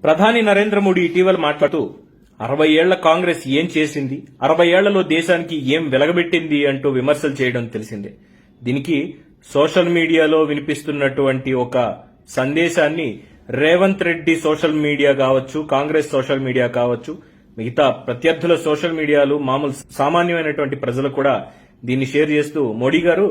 ప్రధాని నరేంద్ర మోడీ ఇటీవల మాట్లాడుతూ 60 ఏళ్ల కాంగ్రెస్ ఏం చేసింది, 60 ఏళ్లలో దేశానికి ఏం వెలగబెట్టింది అంటూ విమర్శలు చేయడం తెలిసిందే. దీనికి సోషల్ మీడియాలో వినిపిస్తున్నటువంటి ఒక సందేశాన్ని రేవంత్ రెడ్డి సోషల్ మీడియా కావచ్చు, కాంగ్రెస్ సోషల్ మీడియా కావచ్చు, మిగతా ప్రత్యర్థుల సోషల్ మీడియాలు, మామూలు సామాన్యమైనటువంటి ప్రజలు కూడా దీన్ని షేర్ చేస్తూ మోడీ గారు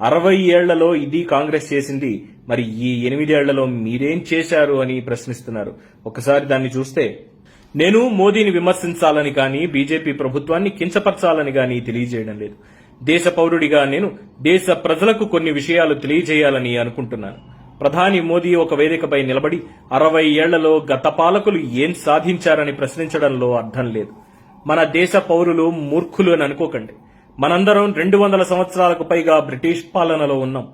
60 ఏళ్లలో ఇది కాంగ్రెస్ చేసింది, మరి ఈ 8 ఏళ్లలో మీరేం చేశారు అని ప్రశ్నిస్తున్నారు. ఒకసారి దాన్ని చూస్తే, నేను మోదీని విమర్శించాలని కానీ బీజేపీ ప్రభుత్వాన్ని కించపరచాలని కానీ తెలియజేయడం లేదు. దేశ పౌరుడిగా నేను దేశ ప్రజలకు కొన్ని విషయాలు తెలియజేయాలని అనుకుంటున్నాను. ప్రధాని మోదీ ఒక వేదికపై నిలబడి 60 ఏళ్లలో గత పాలకులు ఏం సాధించారని ప్రశ్నించడంలో అర్థం లేదు. మన దేశ పౌరులు మూర్ఖులు అని అనుకోకండి. మనందరం 200 సంవత్సరాలకు పైగా బ్రిటిష్ పాలనలో ఉన్నాం.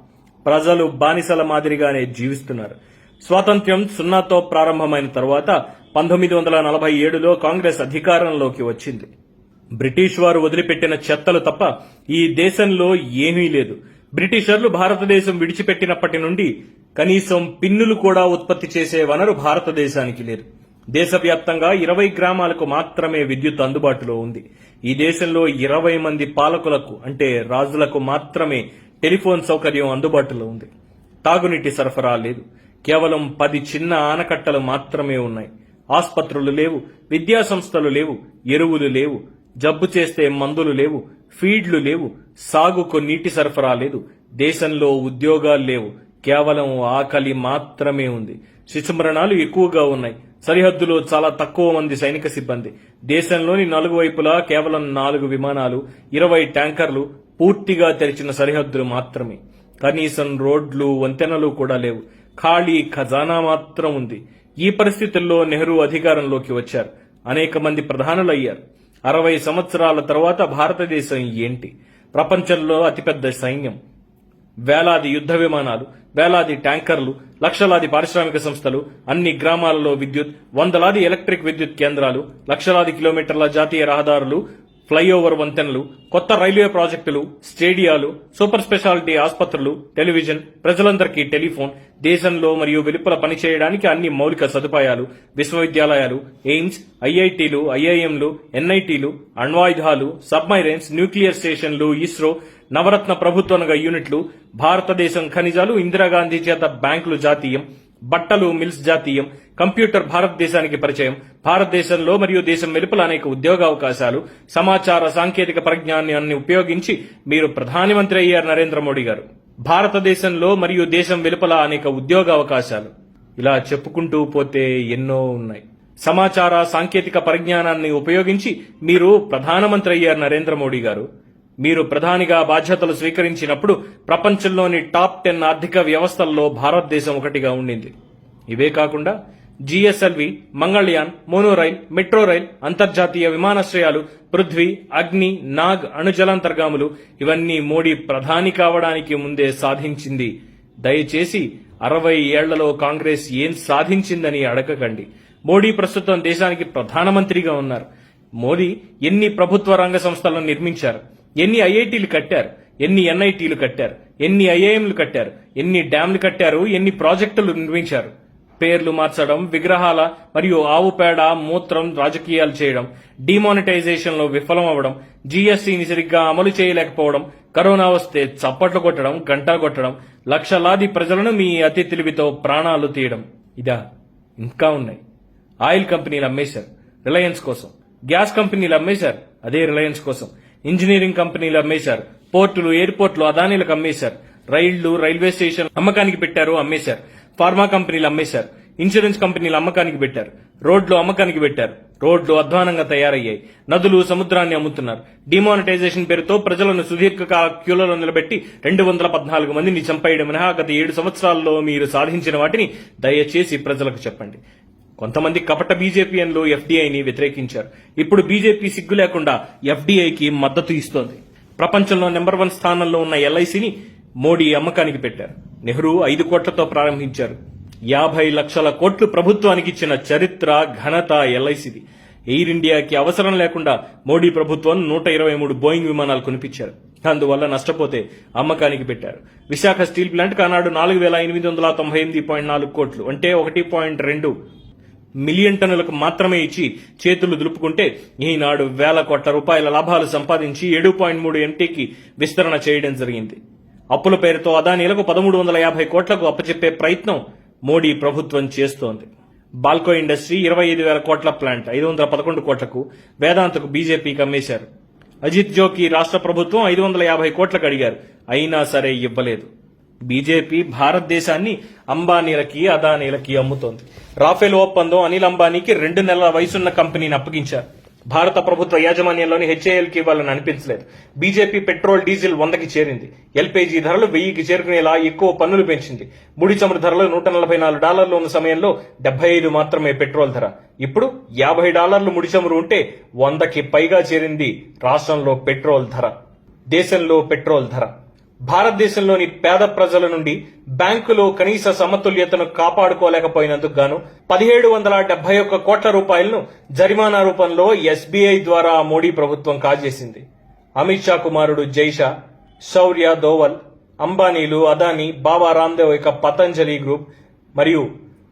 ప్రజలు బానిసల మాదిరిగానే జీవిస్తున్నారు. స్వాతంత్ర్యం 0తో ప్రారంభమైన తరువాత 1947లో కాంగ్రెస్ అధికారంలోకి వచ్చింది. బ్రిటిష్ వారు వదిలిపెట్టిన చెత్తలు తప్ప ఈ దేశంలో ఏమీ లేదు. బ్రిటిషర్లు భారతదేశం విడిచిపెట్టినప్పటి నుండి కనీసం పిన్నులు కూడా ఉత్పత్తి చేసే వనరు భారతదేశానికి లేదు. దేశవ్యాప్తంగా 20 గ్రామాలకు మాత్రమే విద్యుత్ అందుబాటులో ఉంది. ఈ దేశంలో 20 మంది పాలకులకు అంటే రాజులకు మాత్రమే టెలిఫోన్ సౌకర్యం అందుబాటులో ఉంది. తాగునీటి సరఫరా లేదు. కేవలం 10 చిన్న ఆనకట్టలు మాత్రమే ఉన్నాయి. ఆస్పత్రులు లేవు, విద్యా సంస్థలు లేవు, ఎరువులు లేవు, జబ్బు చేస్తే మందులు లేవు, ఫీడ్లు లేవు, సాగుకు నీటి సరఫరా లేదు. దేశంలో ఉద్యోగాలు లేవు. కేవలం ఆకలి మాత్రమే ఉంది. శిశుమరణాలు ఎక్కువగా ఉన్నాయి. సరిహద్దులో చాలా తక్కువ మంది సైనిక సిబ్బంది. దేశంలోని 4 వైపులా కేవలం 4 విమానాలు, 20 ట్యాంకర్లు, పూర్తిగా తెరిచిన సరిహద్దులు మాత్రమే. కనీసం రోడ్లు, వంతెనలు కూడా లేవు. ఖాళీ ఖజానా మాత్రం ఉంది. ఈ పరిస్థితుల్లో నెహ్రూ అధికారంలోకి వచ్చారు. అనేక మంది ప్రధానులయ్యారు. 60 సంవత్సరాల తర్వాత భారతదేశం ఏంటి? ప్రపంచంలో అతిపెద్ద సైన్యం, వేలాది యుద్ధ విమానాలు, వేలాది ట్యాంకర్లు, లక్షలాది పారిశ్రామిక సంస్థలు, అన్ని గ్రామాలలో విద్యుత్, వందలాది ఎలక్ట్రిక్ విద్యుత్ కేంద్రాలు, లక్షలాది కిలోమీటర్ల జాతీయ రహదారులు, ఫ్లైఓవర్ వంతెనలు, కొత్త రైల్వే ప్రాజెక్టులు, స్టేడియాలు, సూపర్ స్పెషాలిటీ ఆసుపత్రులు, టెలివిజన్, ప్రజలందరికీ టెలిఫోన్, దేశంలో మరియు వెలుపల పనిచేయడానికి అన్ని మౌలిక సదుపాయాలు, విశ్వవిద్యాలయాలు, ఎయిమ్స్, ఐఐటీలు, ఐఐఎంలు, ఎన్ఐటీలు, అణ్వాయుధాలు, సబ్మైరైన్స్, న్యూక్లియర్ స్టేషన్లు, ఇస్రో, నవరత్న ప్రభుత్వ యూనిట్లు, భారతదేశం ఖనిజాలు, ఇందిరాగాంధీ చేత బ్యాంకులు జాతీయం, బట్టలు మిల్స్ జాతీయం, కంప్యూటర్ భారతదేశానికి పరిచయం, భారతదేశంలో మరియు దేశం వెలుపల అనేక ఉద్యోగావకాశాలు, సమాచార సాంకేతిక పరిజ్ఞానాన్ని ఉపయోగించి మీరు ప్రధానమంత్రి అయ్యారు నరేంద్ర మోడీ గారు. భారతదేశంలో మరియు దేశం వెలుపల అనేక ఉద్యోగావకాశాలు, ఇలా చెప్పుకుంటూ పోతే ఎన్నో ఉన్నాయి. సమాచార సాంకేతిక పరిజ్ఞానాన్ని ఉపయోగించి మీరు ప్రధానమంత్రి అయ్యారు నరేంద్ర మోడీ గారు. మీరు ప్రధానిగా బాధ్యతలు స్వీకరించినప్పుడు ప్రపంచంలోని టాప్ 10 ఆర్థిక వ్యవస్థల్లో భారతదేశం ఒకటిగా ఉండింది. ఇవే కాకుండా GSLV, Mangalyaan, monorail, metro rail, అంతర్జాతీయ విమానాశ్రయాలు, పృథ్వీ, అగ్ని, నాగ్ అణుజలాంతర్గాములు ఇవన్నీ మోడీ ప్రధాని కావడానికి ముందే సాధించింది. దయచేసి 60 ఏళ్లలో కాంగ్రెస్ ఏం సాధించిందని అడగకండి. మోడీ ప్రస్తుతం దేశానికి ప్రధానమంత్రిగా ఉన్నారు. మోదీ ఎన్ని ప్రభుత్వ రంగ సంస్థలను నిర్మించారు, ఎన్ని ఐఐటీలు కట్టారు, ఎన్ని ఎన్ఐటీలు కట్టారు, ఎన్ని ఐఐఎంలు కట్టారు, ఎన్ని డ్యాంలు కట్టారు, ఎన్ని ప్రాజెక్టులు నిర్మించారు. పేర్లు మార్చడం, విగ్రహాల మరియు ఆవు పేడ, మూత్రం రాజకీయాలు చేయడం, డిమానిటైజేషన్ లో విఫలం అవ్వడం, జీఎస్టీని సరిగ్గా అమలు చేయలేకపోవడం, కరోనా వస్తే చప్పట్లు కొట్టడం, గంటా కొట్టడం, లక్షలాది ప్రజలను మీ అతి తెలివితో ప్రాణాలు తీయడం, ఇదా ఇంకా ఉన్నాయి. ఆయిల్ కంపెనీలు అమ్మేశారు రిలయన్స్ కోసం, గ్యాస్ కంపెనీలు అమ్మేశారు అదే రిలయన్స్ కోసం, ఇంజనీరింగ్ కంపెనీలు అమ్మేశారు, పోర్టులు, ఎయిర్పోర్టులు అదానీలకు అమ్మేశారు, రైళ్లు, రైల్వే స్టేషన్ అమ్మకానికి పెట్టారు, అమ్మేశారు, ఫార్మా కంపెనీలు అమ్మేశారు, ఇన్సూరెన్స్ కంపెనీలు అమ్మకానికి పెట్టారు, రోడ్లు అమ్మకానికి పెట్టారు, రోడ్లు అధ్వానంగా తయారయ్యాయి, నదులు సముద్రాన్ని అమ్ముతున్నారు. డిమానిటైజేషన్ పేరుతో ప్రజలను సుదీర్ఘకాల క్యూలలో నిలబెట్టి 214 మందిని చంపేయడం మినహా గత 7 సంవత్సరాల్లో మీరు సాధించిన వాటిని దయచేసి ప్రజలకు చెప్పండి. కొంతమంది కపట బీజేపీఎన్లు ఎఫ్డీఐని వ్యతిరేకించారు. ఇప్పుడు బీజేపీ సిగ్గు లేకుండా ఎఫ్డీఐకి మద్దతు ఇస్తోంది. ప్రపంచంలో నెంబర్ 1 స్థానంలో ఉన్న ఎల్ఐసిని మోడీ అమ్మకానికి పెట్టారు. నెహ్రూ 5 కోట్లతో ప్రారంభించారు. 50 లక్షల కోట్లు ప్రభుత్వానికి ఇచ్చిన చరిత్ర, ఘనత ఎల్ఐసిది. ఎయిర్ ఇండియాకి అవసరం లేకుండా మోడీ ప్రభుత్వం 123 బోయింగ్ విమానాలు కొనిపించారు. అందువల్ల నష్టపోతే అమ్మకానికి పెట్టారు. విశాఖ స్టీల్ ప్లాంట్ ఆనాడు 4,898.4 కోట్లు అంటే 1.2 మిలియన్ టన్నులకు మాత్రమే ఇచ్చి చేతులు దులుపుకుంటే ఈనాడు వేల కోట్ల రూపాయల లాభాలు సంపాదించి 7.3 MTకి విస్తరణ చేయడం జరిగింది. అప్పుల పేరుతో అదానీలకు 1350 కోట్లకు అప్పచెప్పే ప్రయత్నం మోడీ ప్రభుత్వం చేస్తోంది. బాల్కో ఇండస్ట్రీ 25,000 కోట్ల ప్లాంట్ 511 కోట్లకు వేదాంతకు బీజేపీకి అమ్మేశారు. అజిత్ జోకి రాష్ట్ర ప్రభుత్వం 550 కోట్లకు అడిగారు, అయినా సరే ఇవ్వలేదు. బీజేపీ భారతదేశాన్ని అంబానీలకి అదానీలకి అమ్ముతోంది. రాఫెల్ ఒప్పందం అనిల్ అంబానీకి 2 నెలల వయసున్న కంపెనీని అప్పగించారు. భారత ప్రభుత్వ యాజమాన్యంలోని హెచ్ఏఎల్కి ఇవ్వాలని అనిపించలేదు. బీజేపీ పెట్రోల్ డీజిల్ 100కి చేరింది. ఎల్పీజీ ధరలు 1000కి చేరుకునేలా ఎక్కువ పన్నులు పెంచింది. ముడి చమురు ధరలు $144 ఉన్న సమయంలో 75 మాత్రమే పెట్రోల్ ధర. ఇప్పుడు $50 ముడి చమురు ఉంటే 100కి పైగా చేరింది రాష్ట్రంలో పెట్రోల్ ధర. దేశంలో పెట్రోల్ ధర భారతదేశంలోని పేద ప్రజల నుండి బ్యాంకులో కనీస సమతుల్యతను కాపాడుకోలేకపోయినందుకు గాను 1771 కోట్ల రూపాయలను జరిమానా రూపంలో ఎస్బీఐ ద్వారా మోడీ ప్రభుత్వం కాజేసింది. అమిత్ షా కుమారుడు జైషా, శౌర్య దోవల్, అంబానీలు, అదానీ, బాబా రామ్దేవ్ ఇక పతంజలి గ్రూప్ మరియు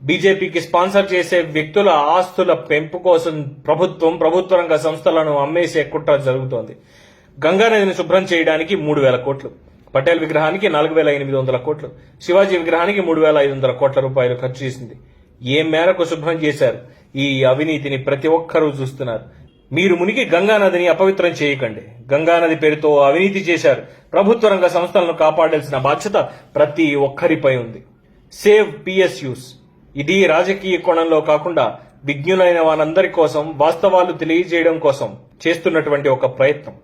బీజేపీకి స్పాన్సర్ చేసే వ్యక్తుల ఆస్తుల పెంపు కోసం ప్రభుత్వ రంగ సంస్థలను అమ్మేసే కుట్ర జరుగుతోంది. గంగానదిని శుభ్రం చేయడానికి 3,000 కోట్లు, పటేల్ విగ్రహానికి 4,800 కోట్లు, శివాజీ విగ్రహానికి 3,500 కోట్ల రూపాయలు ఖర్చు చేసింది. ఏ మేరకు శుభ్రం చేశారు? ఈ అవినీతిని ప్రతి ఒక్కరూ చూస్తున్నారు. మీరు మునిగి గంగానదిని అపవిత్రం చేయకండి. గంగానది పేరుతో అవినీతి చేశారు. ప్రభుత్వ రంగ సంస్థలను కాపాడాల్సిన బాధ్యత ప్రతి ఒక్కరిపై ఉంది. సేవ్ పిఎస్యూస్ ఇది రాజకీయ కోణంలో కాకుండా విజ్ఞులైన వారందరి కోసం వాస్తవాలు తెలియజేయడం కోసం చేస్తున్నటువంటి ఒక ప్రయత్నం.